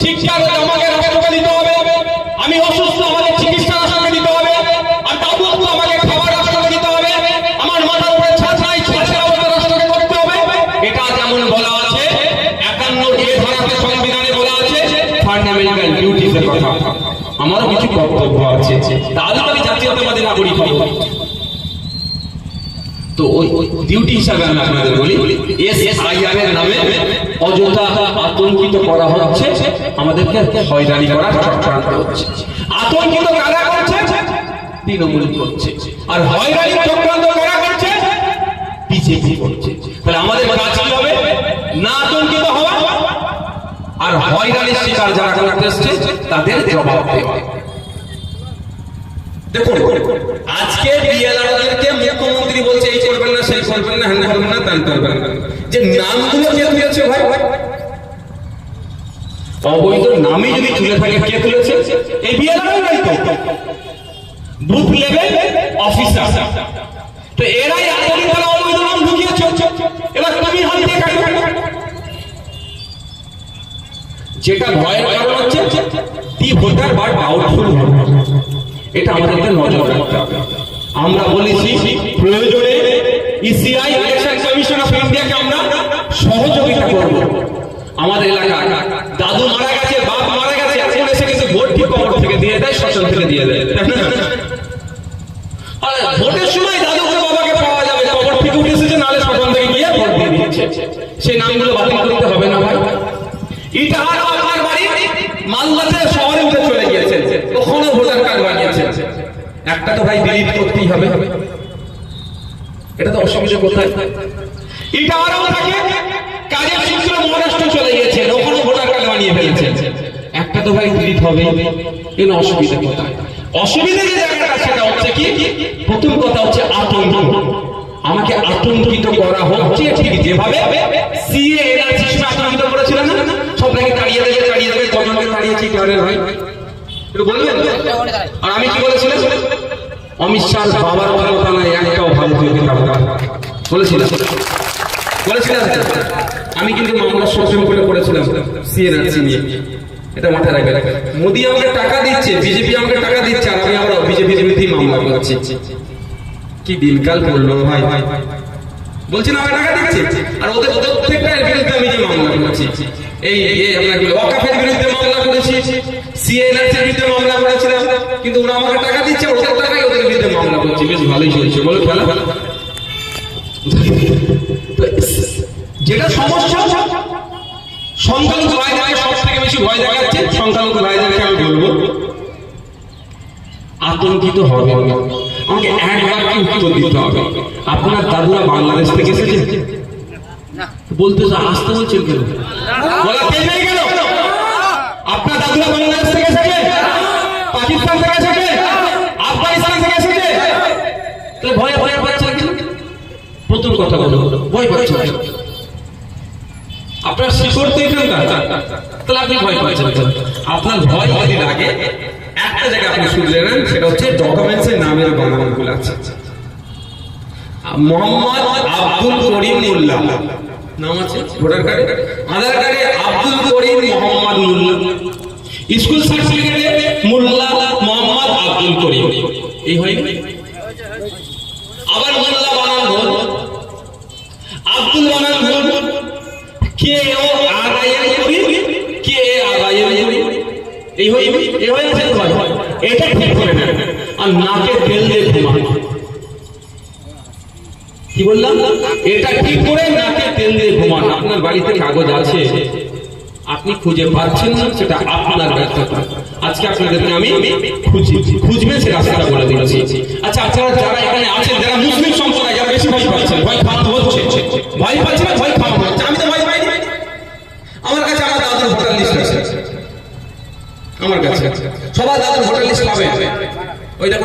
শিক্ষার আমাকে রাষ্ট্রকে দিতে হবে, আমি অসুস্থ আমাকে চিকিৎসা রাষ্ট্রকে দিতে হবে, আর তাবুক আমাকে খাবার রাষ্ট্রকে দিতে হবে, আমার মাথার উপরে ছাদ নাই ছাদের অবস্থা রাষ্ট্রকে করতে হবে। এটা যেমন বলা আছে 51 এ ধারাতে সংবিধানে বলা আছে ফান্ডামেন্টাল ডিউটিস এর কথা। আমারও কিছু কর্তব্য আছে, তাহলে আমি জাতীয়তাবাদী নাগরিক হব। তো ওই ডিউটি হিসাবে আমি আপনাদের বলি, এসআইআর এর নামে অযথা আতঙ্কিত করা হচ্ছে, আমাদেরকে হয়রানি করার চক্রান্ত হচ্ছে। আতঙ্কিত কারা করছে? তৃণমূল করছে। আর হয়রানি চক্রান্ত কারা করছে? বিজেপি করছে। তাহলে আমাদের কাজ কি হবে? না আতঙ্কিত হওয়া, আর হয়রানির শিকার যারা করতে এসছে তাদের জবাব দেওয়া। দেখুন, আজকে বিএলআরদেরকে মুখ্যমন্ত্রী বলছে এই করবেন না, সেই করবেন না, হ্যাঁ করবেন না, তা করবেন না। যে নামগুলো কে তুলেছে ভাই, অবৈধ নামই যদি তুলে থাকে কে তুলেছে? এই বিএলআরই তো বুথ লেভেল অফিসার। তো এরাই এতদিন ধরে অবৈধ নাম ঢুকিয়েছে। এবার তুমি হাত দিয়ে কাটো। যেটা ভয়ের কারণ হচ্ছে দি ভোটার বাট ডাউটফুল হবে, এটা আমাদেরকে নজর রাখতে হবে। আমরা বলেছি প্রয়োজনে ইসিআই ইলেকশন কমিশন অফ ইন্ডিয়াকে আমরা সহযোগিতা করব। আমাদের এলাকায় দাদু মারা গেছে, বাপ মারা গেছে, এখন এসে কিন্তু ভোট ঠিক কবর থেকে দিয়ে দেয়, শ্মশান থেকে দিয়ে দেয়। আর ভোটের সময় দাদুকে বাবাকে পাওয়া যাবে, কবর থেকে উঠে এসেছে, নালে শ্মশান থেকে গিয়ে ভোট দিয়ে দিচ্ছে। সেই নামগুলো বাতিল করতে হবে না ভাই? ইটাহার আপনার বাড়ি মালদাতে শহরে উঠে চলে গিয়েছে, ওখানে ভোটার কার্ড বানিয়েছে, একটা তো ভাই ডিলিট করতেই হবে। এটা তো অসুবিধা কোথায়? ইটাহারও থাকে, কাজের সূত্রে মহারাষ্ট্র চলে গিয়েছে, ওখানে ভোটার কার্ড বানিয়ে ফেলেছে, একটা তো ভাই ডিলিট হবে। এর অসুবিধা কোথায়? অসুবিধা যে জায়গাটা সেটা হচ্ছে কি, প্রথম কথা হচ্ছে আতঙ্ক। আমাকে আতঙ্কিত করা হচ্ছে, ঠিক যেভাবে সিএ এনআরসি আতঙ্কিত করেছিলেন না, সব নাকি তাড়িয়ে দেবে, তাড়িয়ে দেবে, কজনকে তাড়িয়েছি কারের ভাই একটু বলবেন? আর আমি কি বলেছিলাম? অমিত শাহ বাবার ক্ষমতা নাই, একটাও ভারতীয়কে বলেছিলাম, বলেছিলাম। আমি কিন্তু মামলা সুপ্রিম কোর্টে করেছিলাম সিএনআরসি নিয়ে, এটা মাথায় রাখবেন। মোদী আমাকে টাকা দিচ্ছে, বিজেপি আমাকে টাকা দিচ্ছে, আর আমি আবার বিজেপির বিরুদ্ধে মামলা করছি। কি দিনকাল পড়লো ভাই, বলছি না আমাকে টাকা দিচ্ছে, আর ওদের প্রত্যেকটার বিরুদ্ধে আমি যে মামলা করেছি, এই আপনার ওয়াকাফের বিরুদ্ধে মামলা করেছি, সিএনআরসির বিরুদ্ধে মামলা করেছিলাম, কিন্তু ওরা আমাকে টাকা দিচ্ছে, ওদের টাকাই ওদের বিরুদ্ধে মামলা করছে। বেশ ভালোই চলছে, বলো খেলা। যেটা সমস্যা, সংখ্যালঘু ভাইদেরকে সব থেকে বেশি ভয় দেখাচ্ছে, সংখ্যালঘু ভাইদেরকে আমি বলবো আতঙ্কিত হবে। আমাকে একবার কি উত্তর দিতে হবে, আপনার দাদুরা বাংলাদেশ থেকে এসেছে? বলতে আসতে বলছেন কেন? বলা কে নেই কেন? আপনার দাদুরা বাংলাদেশ থেকে এসেছে, পাকিস্তান থেকে এসেছে, আফগানিস্তান থেকে এসেছে, তাহলে ভয় ভয় পাচ্ছেন কেন? প্রথম কথা বলো, ভয় পাচ্ছেন কেন? আপনার শিকড় তো এখানকার, তাহলে আপনি ভয় পাচ্ছেন কেন? আপনার ভয় যদি লাগে একটা জায়গায় আপনি শুনলে নেন, সেটা হচ্ছে ডকুমেন্টসের নামের বানানগুলো আছে। মোহাম্মদ আব্দুল করিম মোল্লা নাম আছে ভোটার কার্ডে, আধার কার্ডে আব্দুল করিম মোহাম্মদ মোল্লা, স্কুল সার্টিফিকেটে মোল্লা মোহাম্মদ আব্দুল করিম, এই হয়নি? আবার মোল্লা বানান ভুল, আব্দুল বানান ভুল, কে ও আগাইয়ের করিম, কে এ আগাইয়ের করিম, এই হয়নি? এই হয়ে আছে ভাই, এটা ঠিক করে নেন। আর নাকে তেল দিয়ে ঘুমান, কি বললাম? এটা ঠিক করে নাকে তেল দিয়ে ঘুমান। আপনার বাড়িতে কাগজ আছে, আপনি খুঁজে পাচ্ছেন না, সেটা আপনার ব্যর্থতা। আজকে আপনাদেরকে আমি খুঁজবে সে রাস্তাটা বলে দিচ্ছি। আচ্ছা, আপনারা যারা এখানে আছেন, যারা মুসলিম সম্প্রদায়, যারা বেশি ভয় পাচ্ছেন, ভয় খাওয়ানো হচ্ছে, ভয় পাচ্ছে না, ভয় খাওয়ানো হচ্ছে। আমি তো ভয় পাইনি, আমার কাছে আমার দাদুর ভোটার লিস্ট আছে, আমার কাছে সবার দাদুর ভোটার লিস্ট পাবেন। ওই দেখো,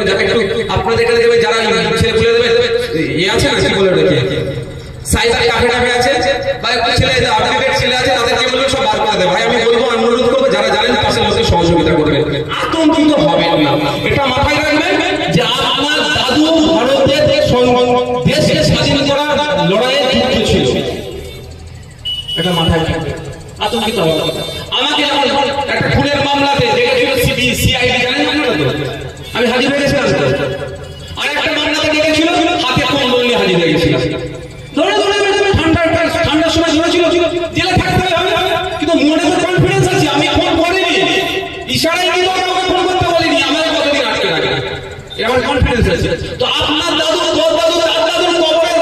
আপনাদের এখানে দেবে, যারা ছেলে খুলে দেবে, এ আছে না, কি বলে রেখে সাইবার কাফে কাফে আছে, বা একটা ছেলে আপডেটেড ছেলে আছে, তাদেরকে বলবে সব বার করে দেবে। ভাই আমি বলবো, অনুরোধ করবো, যারা জানেন পাশের লোকের সহযোগিতা করবেন, আতঙ্কিত হবেন না। এটা মাথায় রাখবেন যে আমার দাদু ভারতের দেশকে স্বাধীন করার লড়াইয়ে যুক্ত ছিল, এটা মাথায় রাখবেন, আতঙ্কিত হবে। আমাকে গেছিলাম, ঠান্ডার সময় ধরেছিল জেলে থাকতে হবে, কিন্তু মনে তো কনফিডেন্স আছে, আমি ফোন করিনি, ইশারায় কিন্তু আমাকে ফোন করতে বলিনি, আমার কতদিন আটকে রাখে, আমার কনফিডেন্স আছে। তো আপনার দাদু, তোর দাদু, দাদুর কবরে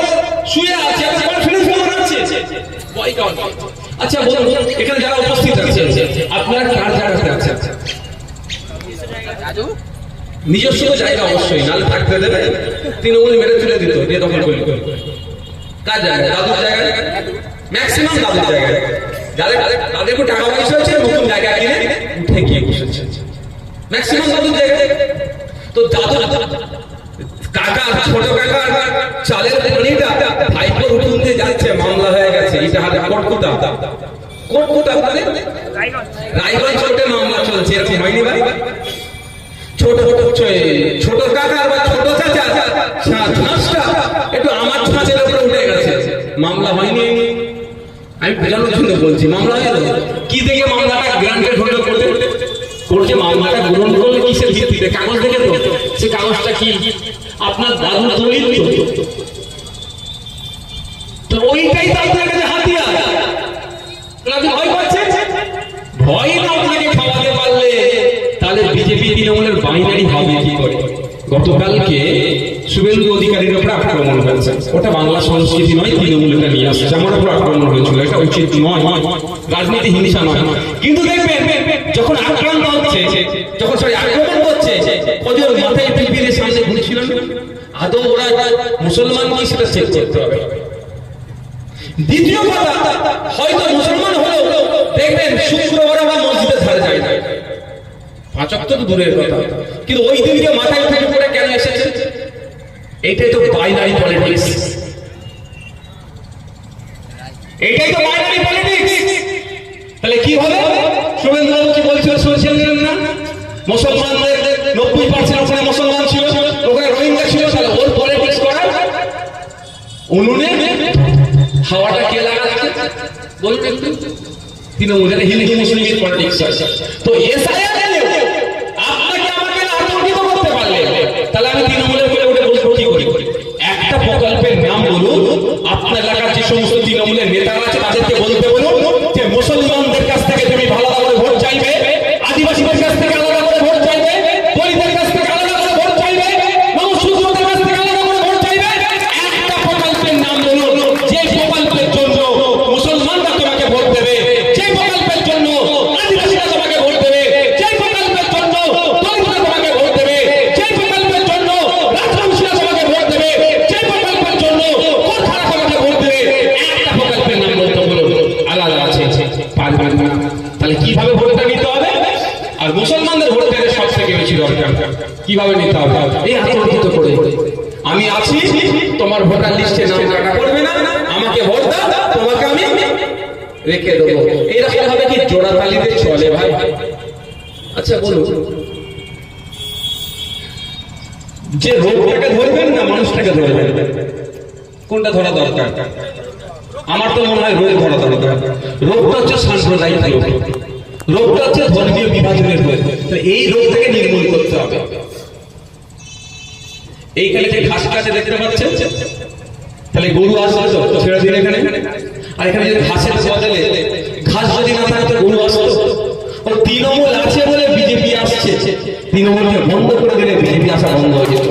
শুয়ে আছে, আপনার কনফিডেন্স কেমন আছে? ভয় কারণ। আচ্ছা বলুন, এখানে যারা উপস্থিত আছে আপনারা কার জায়গাতে আছেন? নিজস্ব জায়গা অবশ্যই, নালে থাকতে দেবে, তৃণমূল মেরে তুলে দিত, দিয়ে দখল করল। কার জায়গা? দাদুর জায়গায়, ম্যাক্সিমাম দাদুর জায়গায়। যাদের একটু টাকা পয়সা হচ্ছে নতুন জায়গা কিনে উঠে গিয়ে বসেছে, ম্যাক্সিমাম দাদুর জায়গায়। তো দাদু কাকা, ছোট কাকা চালের পানিটা ভাইপোর উঠুন দিয়ে যাচ্ছে, মামলা হয়ে গেছে, এটা হাতে কোটকুটা রায়গঞ্জ কোর্টে মামলা চলছে, এরকম হয়নি ভাই? ছোট কাকা বা ছোট চাচা ছাঁচটা একটু আমার ছাঁচের উপরে উঠে গেছে, মামলা হয়নি। আমি বোঝানোর জন্য বলছি, মামলা হয়ে গেল কি দেখে? মামলাটা গ্রান্টেড হলো করছে, মামলাটা গ্রহণ করলে কিসের ভিত্তিতে? কাগজ দেখে তো, সে কাগজটা কি আপনার দাদু দলিল, তো ওইটাই তো আপনার কাছে হাতিয়ার। আপনি ভয় পাচ্ছেন? ভয় না আপনাকে খাওয়াতে পারলে তাহলে বিজেপি তৃণমূলের বাইনারি হবে কি করে? গতকালকে শুভেন্দু অধিকারীর উপর আক্রমণ হয়েছে, ওটা বাংলা সংস্কৃতি নয়, তৃণমূলটা নিয়ে আসছে, আমার উপর আক্রমণ হয়েছিল, এটা উচিত নয়, রাজনীতি হিংসা নয়। কিন্তু দেখবেন যখন আক্রান্ত হচ্ছে, যখন আক্রমণ করছে, ওদের মাথায় টিভির সামনে ঘুরছিল, আদৌ ওরা মুসলমান কি সেটা চেক করতে হবে। দ্বিতীয় কথা, হয়তো মুসলমান হলেও দেখবেন শুক্রবার বা মসজিদে ধারে যায় না, 5 ওয়াক্ত তো দূরের কথা, কিন্তু ওই দিনকে মাথায় উঠে করে কেন এসেছে? এইটাই তো বাইনারি পলিটিক্স, এইটাই তো বাইনারি পলিটিক্স। তাহলে কি হবে? শুভেন্দু কি বলছিল শুনেছিলেন না? মুসলমানদের 90% ওখানে মুসলমান ছিল, ওখানে রোহিঙ্গা ছিল, তাহলে ওর পলিটিক্স করা উনুনে হাওয়াটা কে লাগাচ্ছে বলবেন একটু? তৃণমূলের হিন্দু মুসলিমের পলিটিক্স আছে। তো এসআইআর আপনাকে আমাকে আতঙ্কিত করতে পারলে তাহলে আমি তৃণমূলের বলে উঠে বলবো কি করি? একটা প্রকল্পের নাম বলুন, আপনার এলাকার যে সমস্ত তৃণমূলের নেতারা আছে তাদেরকে বলতে বলুন যে মুসলমানদের কাছ থেকে তুমি ভালো করে ভোট চাইবে, আদিবাসীদের কাছ থেকে আলাদা করে ভোট চাইবে, দলিতদের কাছ থেকে আলাদা করে ভোট চাইবে, নমশূদ্রদের কাছ থেকে আলাদা করে ভোট চাইবে। একটা প্রকল্পের নাম বলুন যে প্রকল্পের জন্য মুসলমানরা তোমাকে ভোট দেবে, যে প্রকল্পের জন্য আদিবাসীরা তোমাকে ভোট দেবে, যে প্রকল্পের জন্য দলিতরা তোমাকে ভোট দেবে, যে প্রকল্পের জন্য রাজবংশীরা তোমাকে ভোট দেবে, যে প্রকল্পের জন্য কোথারা তোমাকে ভোট দেবে। একটা প্রকল্পের নাম বলতে বলুন, আলাদা আছে, পারবেন না। তাহলে কিভাবে ভোটটা নিতে হবে? আর মুসলমানদের ভোট দিতে সব থেকে বেশি দরকার, কিভাবে নিতে হবে? এই আতঙ্কিত করে আমি আছি, তোমার ভোটার লিস্টে নাম কাটা করবে না, আমাকে ভোট দাও, তোমাকে আমি রেখে দেবো, এরকম হবে কি জোড়া তালিতে চলে ভাই? আচ্ছা বলুন, যে রোগটাকে ধরবেন না মানুষটাকে ধরবেন, কোনটা ধরা দরকার? আমার তো মনে হয় রোগ ধরা দরকার। রোগটা হচ্ছে সাম্প্রদায়িক রোগ, রোগটা হচ্ছে ধর্মীয় বিভাজনের রোগ, তো এই রোগ থেকে নির্মূল করতে হবে। এইখানে যে ঘাস কাছে দেখতে পাচ্ছেন, তাহলে গরু আসলে তো ছেড়ে দিন এখানে, আর এখানে যদি ঘাসের বদলে ঘাস যদি না থাকে গরু আসতো। ও তৃণমূল আছে বলে বিজেপি আসছে, তৃণমূলকে বন্ধ করে দিলে বিজেপি আসা বন্ধ হয়ে যেত।